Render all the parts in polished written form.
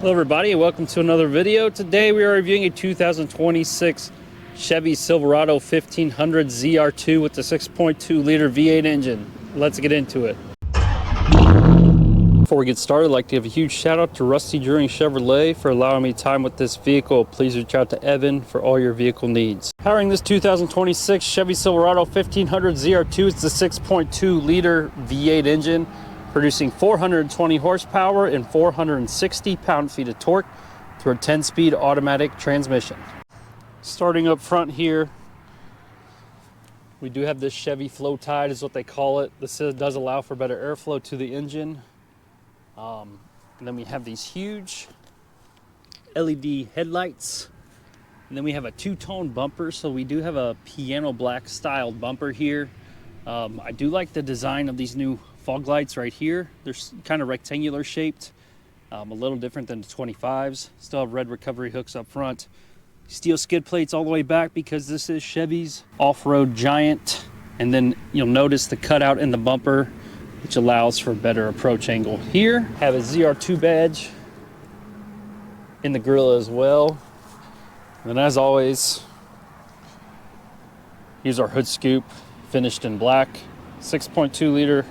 Hello everybody and welcome to another video. Today we are reviewing a 2026 Chevy Silverado 1500 ZR2 with the 6.2 liter V8 engine. Let's get into it. Before we get started, I'd like to give a huge shout out to Rusty Druring Chevrolet for allowing me time with this vehicle. Please reach out to Evan for all your vehicle needs. Powering this 2026 Chevy Silverado 1500 ZR2 is the 6.2 liter V8 engine, producing 420 horsepower and 460 pound-feet of torque through a 10-speed automatic transmission. Starting up front here, we do have this Chevy flow tide is what they call it. This does allow for better airflow to the engine. And then we have these huge LED headlights. And then we have a two-tone bumper, so we do have a piano black styled bumper here. I do like the design of these new fog lights right here. They're kind of rectangular shaped, a little different than the 25s. Still have red recovery hooks up front. Steel skid plates all the way back because this is Chevy's off-road giant. And then you'll notice the cutout in the bumper, which allows for better approach angle. Here, have a ZR2 badge in the grille as well. And as always, here's our hood scoop, finished in black. 6.2 liter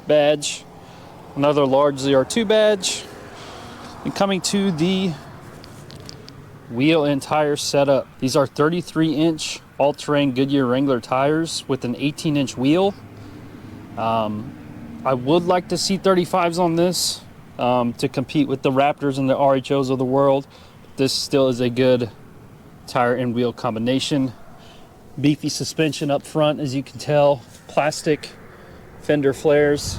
badge, another large ZR2 badge. And coming to the wheel and tire setup, these are 33-inch all-terrain Goodyear Wrangler tires with an 18-inch wheel. I would like to see 35s on this to compete with the Raptors and the RHOs of the world. This still is a good tire and wheel combination. Beefy suspension up front, as you can tell. Plastic fender flares.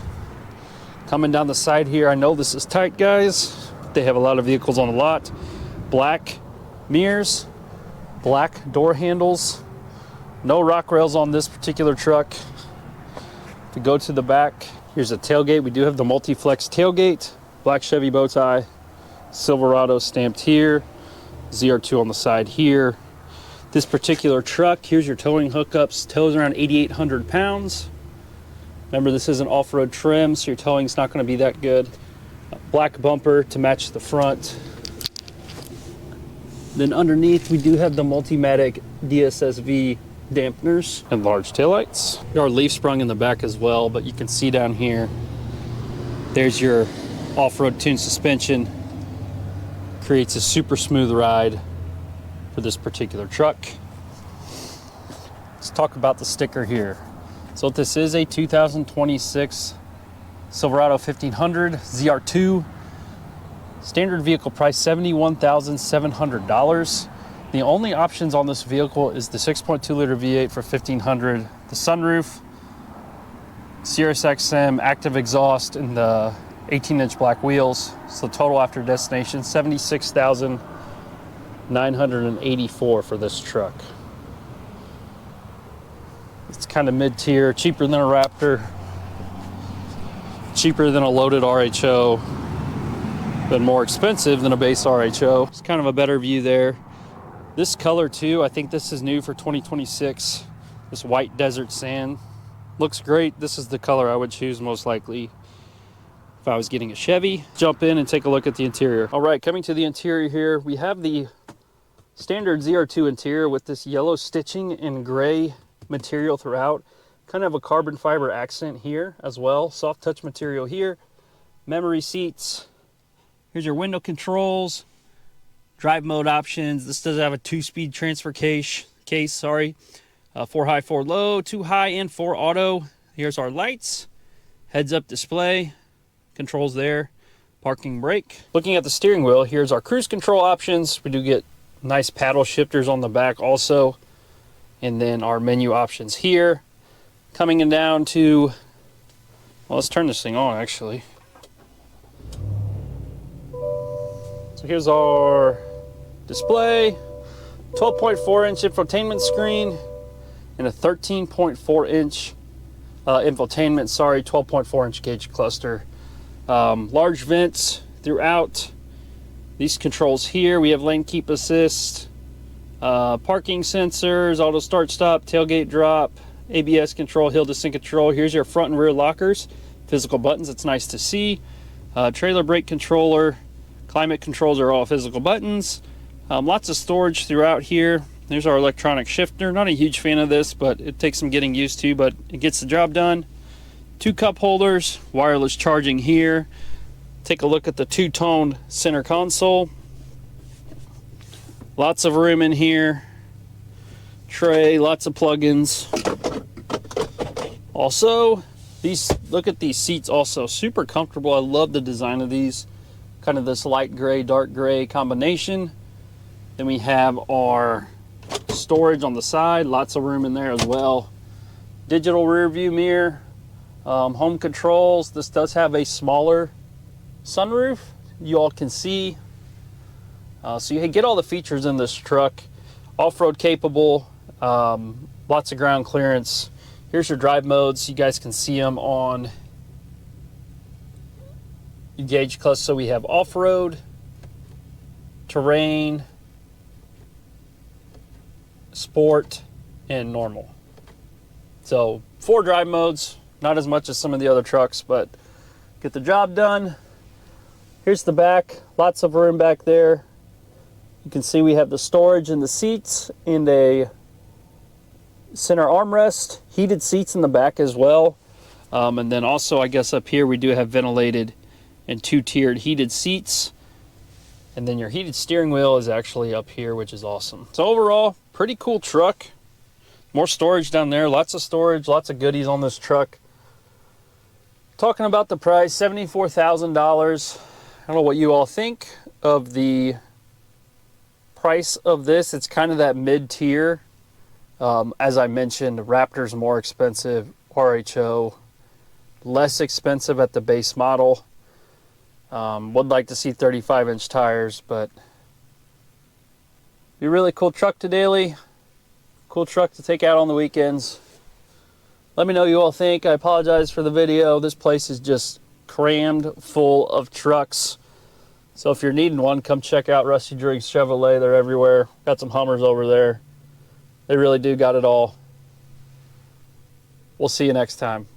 Coming down the side here, I know this is tight, guys. They have a lot of vehicles on the lot. Black mirrors, black door handles. No rock rails on this particular truck. To go to the back, here's a tailgate. We do have the multi-flex tailgate, black Chevy bow tie, Silverado stamped here, ZR2 on the side here. This particular truck, here's your towing hookups, tows around 8,800 pounds. Remember, this is an off-road trim, so your towing's not going to be that good. Black bumper to match the front. Then underneath, we do have the Multimatic DSSV dampeners and large taillights. There are leaf sprung in the back as well, but you can see down here, there's your off-road tuned suspension. Creates a super smooth ride for this particular truck. Let's talk about the sticker here. So this is a 2026 Silverado 1500 ZR2. Standard vehicle price $71,700. The only options on this vehicle is the 6.2 liter V8 for $1,500, the sunroof, Sirius XM, active exhaust, and the 18-inch black wheels. So total after destination, $76,984 for this truck. It's kind of mid-tier, cheaper than a Raptor, cheaper than a loaded RHO, but more expensive than a base RHO. It's kind of a better view there. This color too, I think this is new for 2026. This white desert sand looks great. This is the color I would choose most likely if I was getting a Chevy. Jump in and take a look at the interior. All right, coming to the interior here, we have the standard ZR2 interior with this yellow stitching and gray material throughout. Kind of a carbon fiber accent here as well. Soft touch material here. Memory seats. Here's your window controls. Drive mode options. This does have a 2-speed transfer case. 4 high, 4 low, 2 high, and 4 auto. Here's our lights. Heads-up display. Controls there. Parking brake. Looking at the steering wheel, here's our cruise control options. We do get nice paddle shifters on the back also. And then our menu options here. Coming in down to, well, let's turn this thing on actually. So here's our display, 12.4-inch infotainment screen, and a 13.4-inch infotainment, 12.4-inch gauge cluster. Large vents throughout. These controls here, we have lane keep assist, parking sensors, auto start stop, tailgate drop, ABS control, hill descent control. Here's your front and rear lockers, physical buttons, it's nice to see. Trailer brake controller, Climate controls are all physical buttons. Lots of storage throughout here. There's our electronic shifter. Not a huge fan of this, but it takes some getting used to, but it gets the job done. 2 cup holders, wireless charging here. Take a look at the two-tone center console. Lots of room in here. Tray, lots of plugins. Also, look at these seats also. Super comfortable. I love the design of these. Kind of this light gray, dark gray combination. Then we have our storage on the side, lots of room in there as well. Digital rear view mirror, home controls. This does have a smaller sunroof, you all can see. So you get all the features in this truck. Off-road capable, lots of ground clearance. Here's your drive modes. You guys can see them on your gauge cluster. So we have off-road, terrain, sport, and normal. So 4 drive modes, not as much as some of the other trucks, but get the job done. Here's the back, lots of room back there. You can see we have the storage in the seats and a center armrest, heated seats in the back as well. And then also, I guess up here we do have ventilated and 2-tiered heated seats. And then your heated steering wheel is actually up here, which is awesome. So overall, pretty cool truck. More storage down there, lots of storage, lots of goodies on this truck. Talking about the price, $74,000. I don't know what you all think of the price of this. It's kind of that mid-tier. As I mentioned, Raptor's more expensive, RHO less expensive at the base model. Would like to see 35-inch tires, but be a really cool truck to daily. Cool truck to take out on the weekends. Let me know what you all think. I apologize for the video. This place is just crammed full of trucks. So if you're needing one, come check out Rusty Driggs Chevrolet. They're everywhere. Got some Hummers over there. They really do got it all. We'll see you next time.